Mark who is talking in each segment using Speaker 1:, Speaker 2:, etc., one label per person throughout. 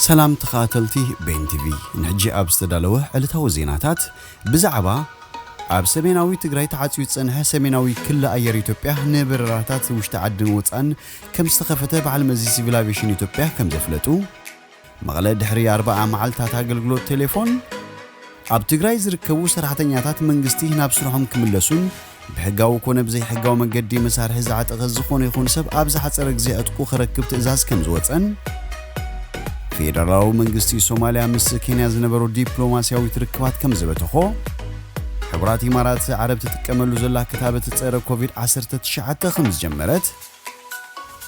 Speaker 1: سلام تخاتلتي بين تي في نحجي أب استدلوه علتها وزيناتات بزعبا أب سميناوي تقرأي تعاتيو تصنها سميناوي كل أير إثيوبيا نبرراتات وشتعدن وطن كم استخفته بعلمزي سيفيلايزيشن إثيوبيا كم زفلتو مغلا دحري 4 معلتات أقلقلو التليفون أب تقرأي زركبو سرحتنياتات منقستي هنا بسرعهم كملسون بحقاو كون بزي حقاو منقدي مسار هزعات أغزخون يخون سب أبزحات سرق زي أتقو خركب تأزاز كم زوطن فيدراو منقستي سوماليا مس كينيا زنبرو دبلوماسياوي تركبات كم زبتخو حبرات إمارات عرب تتكملو زلا كتابة تصير كوفيد 19 خمس جمرت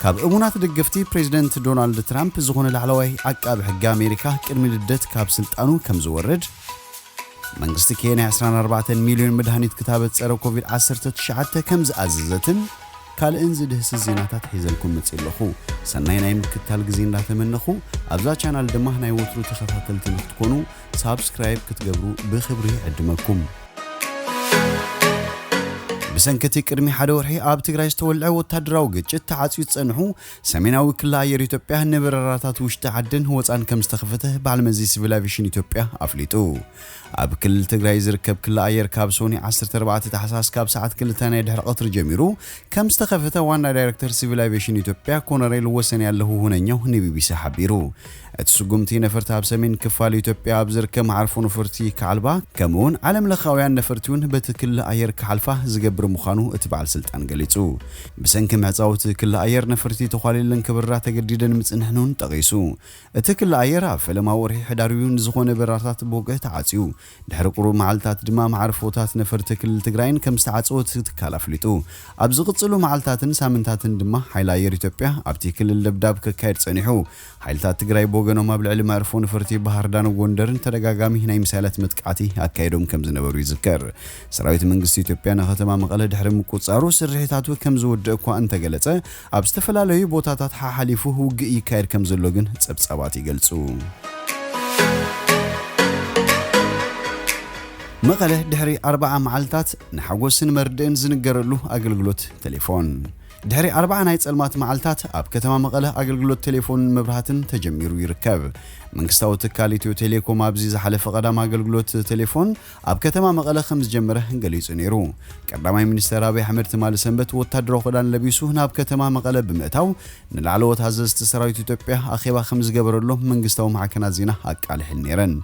Speaker 1: كاب أمونات دقفتي بريزيدنت دونالد ترامب زغون العلوي عقاب حق أمريكا كرمي لدت كاب سلطانو كم زورد منقستي كينيا 14 مليون مدهنيت كتابة تصير كوفيد 19 كم زأززتن كال انزل هس الزيناتات حيزلكم متصلخو سناي نايم كتال غزين لا تمنخو ابزا channel دما هناي وترو تخفاتلتي نتكونو سبسكرايب كتغبرو بخبري عدمكم بسنكتي قرمي حدا ورحي اب تግራይ ዝተወልዐ ወታደራዊ ግጭት ተዓጽዩ ጸንሑ ሰሜናዊ ክልል አየር ኢትዮጵያ ንበረራታት ውሽጥ ዓድን ወፃን ከም ዝተኸፈተ ባልመዚ ሲቪል አቪዬሽን ኢትዮጵያ አፍሊጡ ኣብ ክልል ትግራይ ዝርከብ ክልል አየር ካብ ሶኒ 14 ታህሳስ ካብ ሰዓት 2 ናይ ድሕሪ ቀትሪ ጀሚሩ ከም ዝተኸፈተ ዋና ዳይሬክተር ሲቪል አቪዬሽን ኢትዮጵያ ኮሎኔል ወሰን ያለሁ ሁነኛው ንቢቢሲ ሓቢሩ እትስጉምቲ ነፈርቲ ኣብ ሰሜን ክፋል ኢትዮጵያ ኣብ ዝርከብ ማዕርፎ ነፈርቲ ከዓልባ ከምኡን ዓለም ለኻውያን ነፈርቲውን በትክል አየር ከዓልፋ ዝገብር مخانو اتبع السلطان قليصو بسنك معصاوت كل اير نفرتي تخاليلن كبرات تجديدن مصنحنون تقيسو اتكل اير فلما وري حداريون زخونه براتات بوقه تعصيو دحرقرو معلتات دما معرفوتات نفرت كل تግራይን ከም ዝተዓጽወት ተካላፍሊጡ ኣብ ዝቕጽሉ معلتاتን ሳምንታትን ድማ ሓይል አየር ኢትዮጵያ ኣብቲ ክልል ለብዳብ ከካይድ ጸኒሑ ሓይልታት ትግራይ ቦገኖም ኣብ ልዕሊ ማዕርፎ ነፈርቲ ባህር ዳር ጎንደርን ተደጋጋሚ ናይ ምሳላት መጥቃዕቲ አካይዶም ከም ዝነበሩ ይዝከር ሰራዊት መንግስት ኢትዮጵያ ነኸተማ መቀለ ድሕሪ ምቁጻሩ ስርሒታቱ ከም ዝወድእ እኳ እንተገለጸ ኣብ ዝተፈላላዩ ቦታታት ሓሊፉ ውግእ ይካይድ ከም ዘሎ ግን ጸብጻባት ይገልጹ መቀለ ድሕሪ 4 መዓልታት ንሓጎስን መርድእን ዝንገረሉ አገልግሎት ቴሌፎን ድሕሪ 4 ናይ ጸልማት መዓልታት ኣብ ከተማ መቀለ አገልግሎት ቴሌፎን መብራህትን ተጀሚሩ ይርከብ መንግስታዊ ትካል ኢትዮ ቴሌኮም ኣብዚ ዝሓለፈ ቀዳም አገልግሎት ቴሌፎን ኣብ ከተማ መቀለ ከም ዝጀመረ ገሊጹ ነይሩ ቀዳማይ ሚኒስትር አብይ አሕመድ ትማል ሰንበት ወታደራዊ ኸዳን ለቢሱ ናብ ከተማ መቀለ ብምእታው ንላዕለዎት ኣዘዝቲ ሰራዊት ኢትዮጵያ ኣኼባ ከም ዝገበረሎ መንግስታዊ ማዕከናት ዜና ኣቃልሕል ነይረን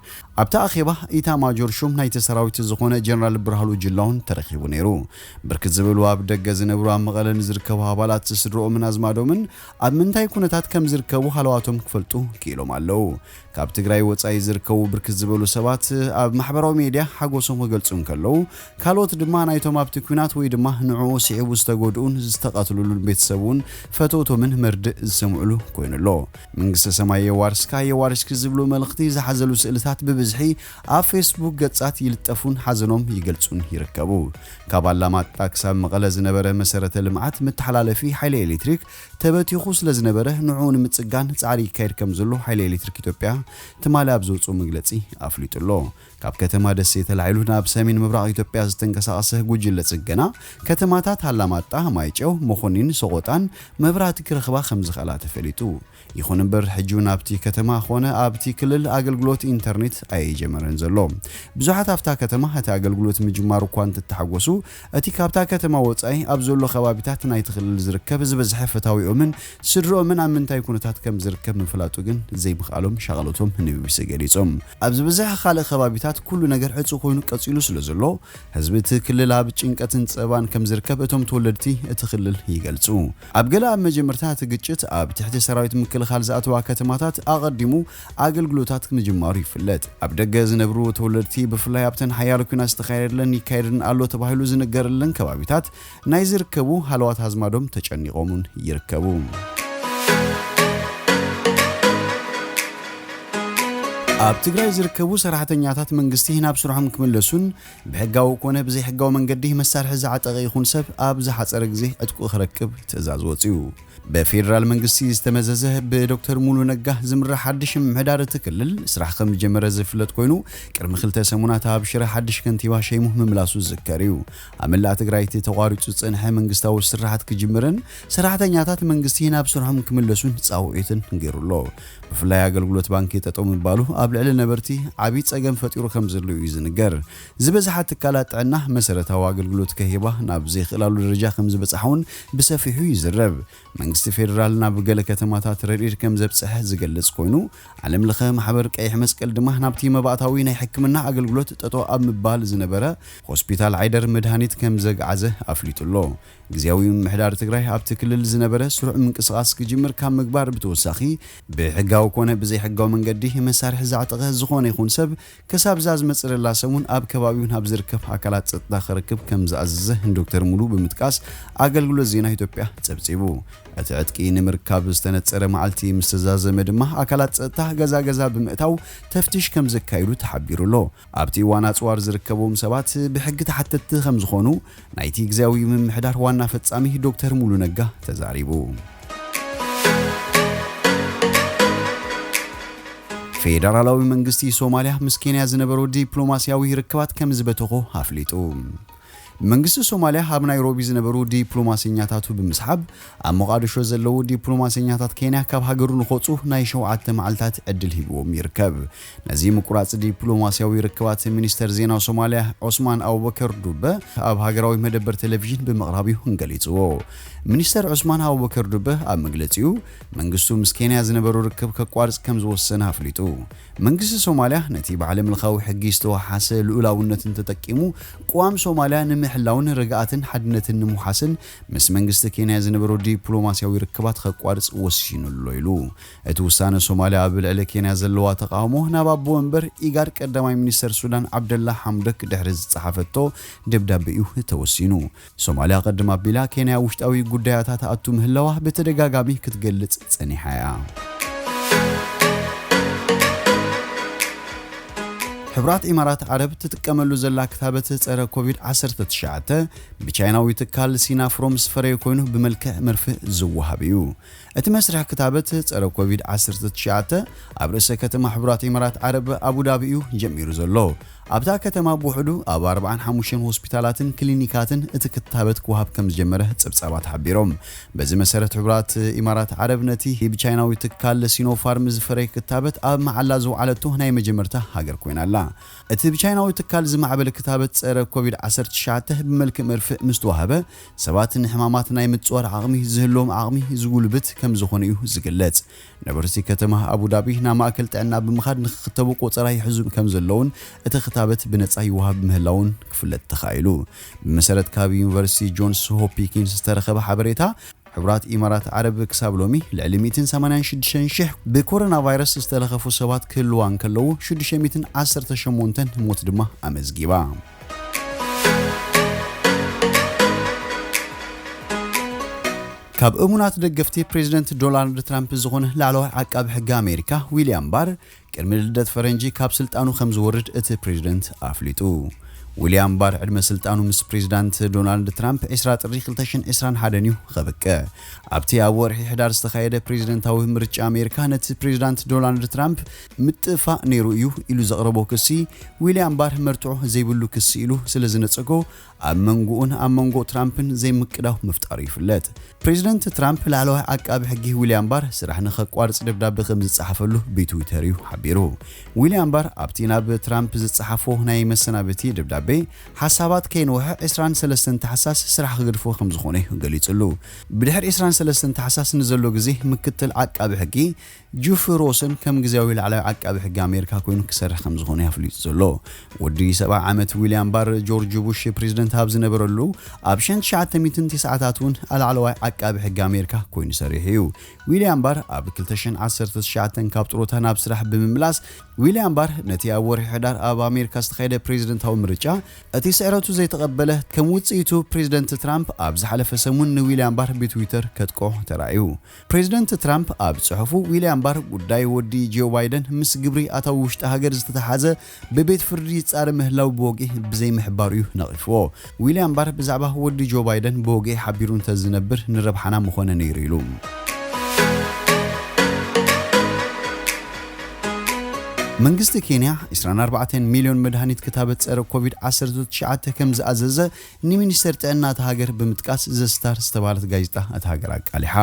Speaker 1: ኣብታ ኣኼባ ኢታማጆር ሹም ናይቲ ሰራዊት ዝኾነ ጀነራል ብርሃኑ ጅላውን ተረኺቡ ነይሩ ብርክት ዝበሉ ኣብ ደገ ዝነብሩ ኣብ መቀለ ዝርከቡ ኣባላት ስድሮኦምን ኣዝማዶምን ኣብ ምንታይ ኩነታት ከም ዝርከቡ ሓለዋቶም ክፈልጡ ክኢሎም ኣለው ካብ ትግራይ ወጻኢ ዝርከቡ ብርክት ዝበሉ ሰባት ኣብ ማሕበራዊ ሚድያ ሓጎሶም ክገልጹን ከለው ካልኦት ድማ ናይቶም ኣብቲ ኩናት ወይ ድማ ንዕኡ ሲዒቡ ዝተጎድኡን ዝተቃተሉሉን ቤተሰቡን ፈቶቶምን መርድእ ዝሰምዑሉ ኮይኑሎ መንግስቲ ሰማይ የዋርስካ ዝብሉ መልእኽቲ ዝሓዘሉ ስእልታት ብብዝሒ ኣብ ፌስቡክ ገጻት ይልጠፉን ሓዘኖም ይገልጹን ይርከቡ ካብ ኣላማጣ ክሳብ መቐለ ዝነበረ መሰረተ ልምዓት መተሓላለፊ ሓይሊ ኤሌክትሪክ ተበቲኹ ስለ ዝነበረ ንዕኡ ንምጽጋን ጻዕሪ ይካይድ ከም ዘሎ ሓይሊ ኤሌክትሪክ ኢትዮጵያ ትማሊ ኣብ ዘውጽኡ መግለጺ ኣፍሊጡሎ ካብ ከተማ ደሴ ተላዒሉ ናብ ሰሜን ምብራቕ ኢትዮጵያ ዝተንቀሳቐሰ ጉጅለ ጽገና ከተማታት ኣላማጣ ማይጨው መኾኒን ሰቆጣን መብራህቲ ክረኽባ ከም ዝኽእላ ተፈሊጡ ይኹን እምበር ሕጂ ናብቲ ከተማ ኾነ ኣብቲ ክልል ኣገልግሎት ኢንተርኔት ኣይጀመረን ዘሎ ብዙሓት ኣብታ ከተማ እቲ ኣገልግሎት ምጅማሩ እኳ እንትተሓጎሱ እቲ ካብታ ከተማ ወጻኢ ኣብ ዘሎ ከባቢታት ናይቲ ክልል ዝርከብ ዝበዝሐ ፈታዊኦምን ስድሮኦምን ኣብ ምንታይ ኩነታት ከም ዝርከብ ምፍላጡ ግን ዘይምኽኣሎም ሸغلቶም ንቢቢሲ ገሊጾም ኣብ ዝበዝሐ ካልእ ከባቢታት ኩሉ ነገር ዕጹ ኮይኑ ቀጺሉ ስለ ዘሎ ህዝቢ እቲ ክልል ኣብ ጭንቀትን ጸባን ከም ዝርከብ እቶም ተወለድቲ እቲ ክልል ይገልጹ ኣብ ገለ ኣብ መጀመርታ እቲ ግጭት ኣብ ትሕቲ ሰራዊት ምክልኻል ዝኣተዋ ከተማታት ኣቐዲሙ ኣገልግሎታት ምጅማሩ ይፍለጥ ኣብ ደገ ዝነብሩ ተወለድቲ ብፍላይ ኣብተን ሓያል ኩናት ዝተኻየደለን ይካየድን ኣሎ ተባሂሉ ዝነገረለን ከባቢታት ናይ ዝርከቡ ሃለዋት ኣዝማዶም ተጨኒቖሙን ይርከቡ ኣብ ትግራይ ዝርከቡ ሰራሕተኛታት መንግስቲ ናብ ስራሖም ክምለሱን ብሕጋዊ ኮነ ብዘይ ሕጋዊ መንገዲ መሳርሒ ዝዓጠቐ ይኹን ሰብ ኣብ ዝሓፀረ ግዜ ዕጥቁ ክረክብ ትእዛዝ ወፂኡ በፌደራል መንግስቲ ዝተመዘዘ በዶክተር ሙሉ ነጋ ዝምራሕ ሓድሽ ምሕዳር ትክልል ስራሕ ከም ጀመረ ዝፍለጥ ኮይኑ ቅድሚ 2 ሰሙናት ኣብ ሽረ ሓድሽ ከንቲባ ሸይሙ ምምላሱ ዝከሪዩ ኣመላ ትግራይ ተቋሪጹ ጽንሐ መንግስታዊ ስራሕት ክጅምርን ሰራሕተኛታት መንግስቲ ናብ ስራሖም ክምለሱን ጻውዒትን ገይሩሎ ብፍላይ ኣገልግሎት ባንኪ ጠጠው ምባሉ ኣብ ልዕሊ ነበርቲ ዓቢ ጸገም ፈጢሩ ከም ዘሎ እዩ ዝንገር ዝበዝሓ ትካላት ጥዕና መሰረታዊ ኣገልግሎት ከሂባ ናብ ዘይኽእላሉ ደረጃ ከም ዝበጽሐውን ብሰፊሑ ይዝረብ መንግስቲ ፌደራል ናብ ገለ ከተማታት ረድኤት ከም ዘብጽሐ ዝገልጽ ኮይኑ ዓለም ለኸ ማሕበር ቀይሕ መስቀል ድማ ናብቲ መባእታዊ ናይ ሕክምና ኣገልግሎት ጠጠው ኣብ ምባል ዝነበረ ሆስፒታል ዓይደር መድሃኒት ከም ዘግዓዘ ኣፍሊጡሎ ግዚያዊ ምሕዳር ትግራይ ኣብቲ ክልል ዝነበረ ስሩዕ ምንቅስቓስ ክጅምር ካብ ምግባር ብተወሳኺ ብሕጋዊ ኮነ ብዘይሕጋዊ መንገዲ መሳርሒ ዛዕጠቐ ዝኾነ ይኹን ሰብ ከሳብ ዝመፅረላ ሰሙን ኣብ ከባቢውን ኣብ ዝርከብ ኣካላት ጸጥታ ክረክብ ከም ዝኣዘዘ ዶክተር ሙሉ ብምጥቃስ ኣገልግሎት ዜና ኢትዮጵያ ጸብጺቡ እቲ ዕጥቂ ንምርካብ ዝተነጸረ መዓልቲ ምስ ተዛዘመ ድማ ኣካላት ጸጥታ ገዛ ብምእታው ተፍቲሽ ከም ዘካይዱ ተሓቢሩሎ ኣብቲ ዋና ጽዋር ዝርከቦም ሰባት ብሕጊ ተሓተቲ ከም ዝኾኑ ናይቲ ግዚያዊ ምምሕዳር ዋና ፈጻሚ ዶክተር ሙሉ ነጋ ተዛሪቡ ፌደራላዊ መንግስቲ ሶማሊያ ምስ ኬንያ ዝነበሩ ዲፕሎማሲያዊ ርክባት ከም ዝበተኾ ኣፍሊጡ መንግስቲ ሶማሊያ ኣብ ናይሮቢ ዝነበሩ ዲፕሎማስያኛታቱ ብምስሓብ ኣብ ሞቃዲሾ ዘለዉ ዲፕሎማስያኛታት ኬንያ ካብ ሃገሩ ንኾጹ ናይ 7 መዓልታት ዕድል ሂብዎም ይርከብ ነዚ ምቁራጽ ዲፕሎማሲያዊ ርክባት ሚኒስተር ዜና ሶማሊያ ዑስማን አቡበከር ዱበ ኣብ ሃገራዊ መደበር ቴሌቪዥን ብምቕራቢሁ ገሊጽዎ ሚኒስተር ዑስማን አቡበከር ዱበ ኣብ መግለጺኡ መንግስቱ ምስ ኬንያ ዝነበሩ ርክብ ከቋርጽ ከም ዝወሰነ ኣፍሊጡ መንግስቲ ሶማሊያ ነቲ ብዓለም ለኻዊ ሕጊ ዝተወሓሰ ልኡላውነትን ተጠቂሙ ቋም ሶማሊያ ንምሕላውን ርግኣትን ሓድነትን ንምሓስን ምስ መንግስቲ ኬንያ ዝነበሩ ዲፕሎማሲያዊ ርክባት ከቋርጽ ወሲኑሎ ኢሉ እቲ ውሳነ ሶማሊያ ኣብ ልዕሊ ኬንያ ዘለዋ ተቃውሞ ናብ ኣቦ ወንበር ኢጋድ ቀዳማይ ሚኒስተር ሱዳን ዓብደላ ሐምዶክ ድሕሪ ዝጸሓፈቶ ደብዳቤ እዩ ተወሲኑ ሶማሊያ ቀድማ ኣቢላ ኬንያ ውሽጣዊ ጉዳያታት ኣቱ ምህላዋ በተደጋጋሚ ክትገልጽ ጸኒሓ እያ ሕብራት ኢማራት ዓረብ ትጥቀመሉ ዘላ ክታበት ጸረ ኮቪድ-19 ብቻይናዊ ትካል ሲናፍሮም ዝፈረየ ኮይኑ ብመልክዕ መርፍእ ዝወሃብ እዩ እቲ መስርሕ ክታበት ጸረ ኮቪድ-19 ኣብ ርእሰ ከተማ ሕብራት ኢማራት ዓረብ አቡዳቢ እዩ ጀሚሩ ዘሎ ኣብታ ከተማ ብውሕዱ ኣብ 45 ሆስፒታላትን ክሊኒካትን እቲ ክታበት ክወሃብ ከም ዝጀመረ ጽብጻባት ሓቢሮም በዚ መሰረት ሕብራት ኢማራት ዓረብ ነቲ ብቻይናዊ ትካል ሲኖፋርም ዝፈረየ ክታበት ኣብ መዓላ ዝውዓለቱ ናይ መጀመርታ ሃገር ኮይናላ እቲ ብቻይናዊ ትካል ዝማዕበለ ክታበት ጸረ ኮቪድ-19 ብመልክዕ መርፍእ ምስ ተዋሃበ ሰባት ንሕማማት ናይ ምጽዋር ዓቕሚ ዝህሎም ዓቕሚ ዝጉልብት ከም ዝኾነ እዩ ዝግለጽ ነበርቲ ከተማ አቡዳቢ ናብ ማእከል ጥዕና ብምኻድ ንኽኽተቡ ቆጸራ ይሕዙ ከም ዘለውን እቲ ክታበት ብነጻ ይወሃብ ምህላውን ክፍለጥ ተኻኢሉ ብመሰረት ካብ ዩኒቨርሲቲ ጆንስ ሆፕኪንስ ዝተረኸበ ሓበሬታ ሕብራት ኢማራት ዓረብ ክሳብ ሎሚ ልዕሊ 186,000 ብኮሮና ቫይረስ ዝተለኸፉ ሰባት ክህልዋ እንከለዉ 618 ሞት ድማ ኣመዝጊባ ካብ እሙናት ደገፍቲ ፕሬዝደንት ዶናልድ ትራምፕ ዝኾነ ላዕለዋይ ዓቃቢ ሕጊ ኣሜሪካ ዊልያም ባር ቅድሚ ልደት ፈረንጂ ካብ ስልጣኑ ከም ዝወርድ እቲ ፕሬዝደንት ኣፍሊጡ ዊልያም ባር ዕድመ ስልጣኑ ምስ ፕሬዝዳንት ዶናልድ ትራምፕ 20 ጥሪ 2021 እዩ ኸበቀ ኣብቲ ኣብ ወርሒ ሕዳር ዝተኻየደ ፕሬዝደንታዊ ምርጫ ኣሜሪካ ነቲ ፕሬዝዳንት ዶናልድ ትራምፕ ምጥፋእ ነይሩ እዩ ኢሉ ዘቕረቦ ክሲ ዊልያም ባር መርትዖ ዘይብሉ ክሲ ኢሉ ስለ ዝነፀጎ ኣብ መንጎኡን ኣብ መንጎ ትራምፕን ዘይምቅዳው ምፍጣሩ ይፍለጥ ፕሬዝዳንት ትራምፕ ላዕለዋይ ዓቃቢ ሕጊ ዊልያም ባር ስራሕ ንኸቋርጽ ደብዳቤ ከም ዝጸሓፈሉ ብትዊተር እዩ ሓቢሩ ዊልያም ባር ኣብቲ ናብ ትራምፕ ዝጸሓፎ ናይ መሰናበቲ ደብዳቤ ሓሳባት ከይንውሕ 23 ታሕሳስ ስራሕ ክገድፎ ከም ዝኾነ ገሊጹሉ ብድሕሪ 23 ታሕሳስ ንዘሎ ግዜ ምክትል ዓቃቢ ሕጊ ጁፍ ሮሰን ከም ግዜያዊ ላዕለዋይ ዓቃቢ ሕጊ ኣሜሪካ ኮይኑ ክሰርሕ ከም ዝኾነ ኣፍሊጡ ዘሎ ወዲ 70 ዓመት ዊልያም ባር ጆርጅ ቡሽ ፕሬዝደንት ኣብ ዝነበረሉ ኣብ 1990ታት እውን ላዕለዋይ ዓቃቢ ሕጊ ኣሜሪካ ኮይኑ ሰሪሑ እዩ ዊልያም ባር ኣብ 2019 ካብ ጥሮታ ናብ ስራሕ ብምምላስ ዊልያም ባር ነቲ ኣብ ወርሒ ሕዳር ኣብ ኣሜሪካ ዝተኻየደ ፕሬዝደንታዊ ምርጫ እቲ ስዕረቱ ዘይተቐበለ ከም ውጽኢቱ ፕሬዝደንት ትራምፕ ኣብ ዝሓለፈ ሰሙን ንዊልያም ባር ብትዊተር ከጥቆ ተራእዩ ፕሬዝደንት ትራምፕ ኣብ ጽሑፉ ዊልያም ባር ጉዳይ ወዲ ጆ ባይደን ምስ ግብሪ ኣታዊ ውሽጢ ሃገር ዝተተሓዘ ብቤት ፍርዲ ጻረ ምህላው ብወቂ ብዘይ ምሕባር እዩ ነቒፍዎ ዊልያም ባር ብዛዕባ ወዲ ጆ ባይደን ብወቂ ሓቢሩ እንተዝነብር ንረብሓና ምኾነ ነይሩ ኢሉ መንግስቲ ኬንያ 24 ሚሊዮን መድሃኒት ክታበት ጸረ ኮቪድ-19 ከም ዝኣዘዘ ንሚኒስተር ጥዕና ሃገር ብምጥቃስ ዘስታር ዝተባለት ጋዜጣ እታ ሃገር ኣቃሊሓ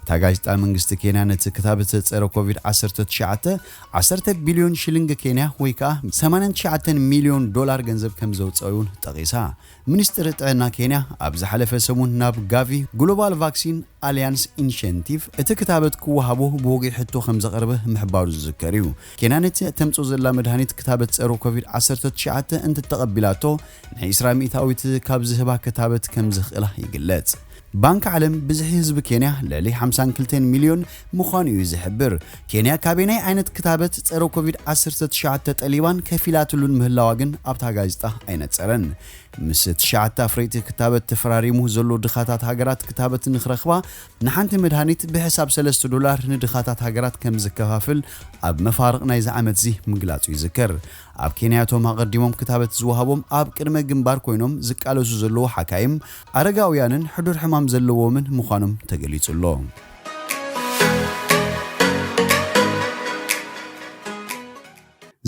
Speaker 1: ታጋጅጣ መንግስቲ ኬንያ ነቲ ክታበት ፀረ ኮቪድ-19 10 ቢልዮን ሽሊንግ ኬንያ ወይ ከዓ 89 ሚሊዮን ዶላር ገንዘብ ከም ዘውፅኡን ጠቂሳ ሚኒስትር ጥዕና ኬንያ ኣብ ዝሓለፈ ሰሙን ናብ ጋቪ ግሎባል ቫክሲን አሊያንስ ኢኒሽቲቭ እቲ ክታበት ክወሃቦ ብወግዒ ሕቶ ከም ዘቕርበ ምሕባሩ ዝዝከር እዩ ኬንያ ነቲ ተምጾ ዘላ መድሃኒት ክታበት ፀረ ኮቪድ-19 እንትተቐቢላቶ ን20 ሚእታዊት ካብ ዝህባ ክታበት ከም ዝኽእላ ይግለጽ ባንክ ዓለም ብዝሕ ህዝቢ ኬንያ ለሊ 52 ሚሊዮን ምዃኑ እዩ ዝሕብር ኬንያ ካበናይ ዓይነት ክታበት ፀረ ኮቪድ-19 ጠሊባን ከፊላትሉን ምህላዋ ግን ኣብታ ጋዜጣ ኣይነፀረን ምስ ትሽዓተ ኣፍረይቲ ክታበት ተፈራሪሙ ዘሎ ድኻታት ሃገራት ክታበት ንኽረኽባ ንሓንቲ መድሃኒት ብሕሳብ $3 ንድኻታት ሃገራት ከም ዝከፋፍል ኣብ መፋርቕ ናይ ዝዓመት ዚ ምግላጹ ይዝከር ኣብ ኬንያቶም ኣቐዲሞም ክታበት ዝወሃቦም ኣብ ቅድመ ግንባር ኮይኖም ዝቃለሱ ዘለዉ ሓካይም ኣረጋውያንን ሕዱር ሕማም ዘለዎምን ምዃኖም ተገሊጹሎ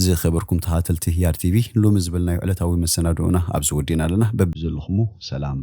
Speaker 1: ዝኸበርኩም ተኸታተልቲ ያር ቲቪ ሎሚ ዝበልናዮ ዕለታዊ መሰናዶና ኣብ ዝወዲና ኣለና በብዘለኹሙ ሰላም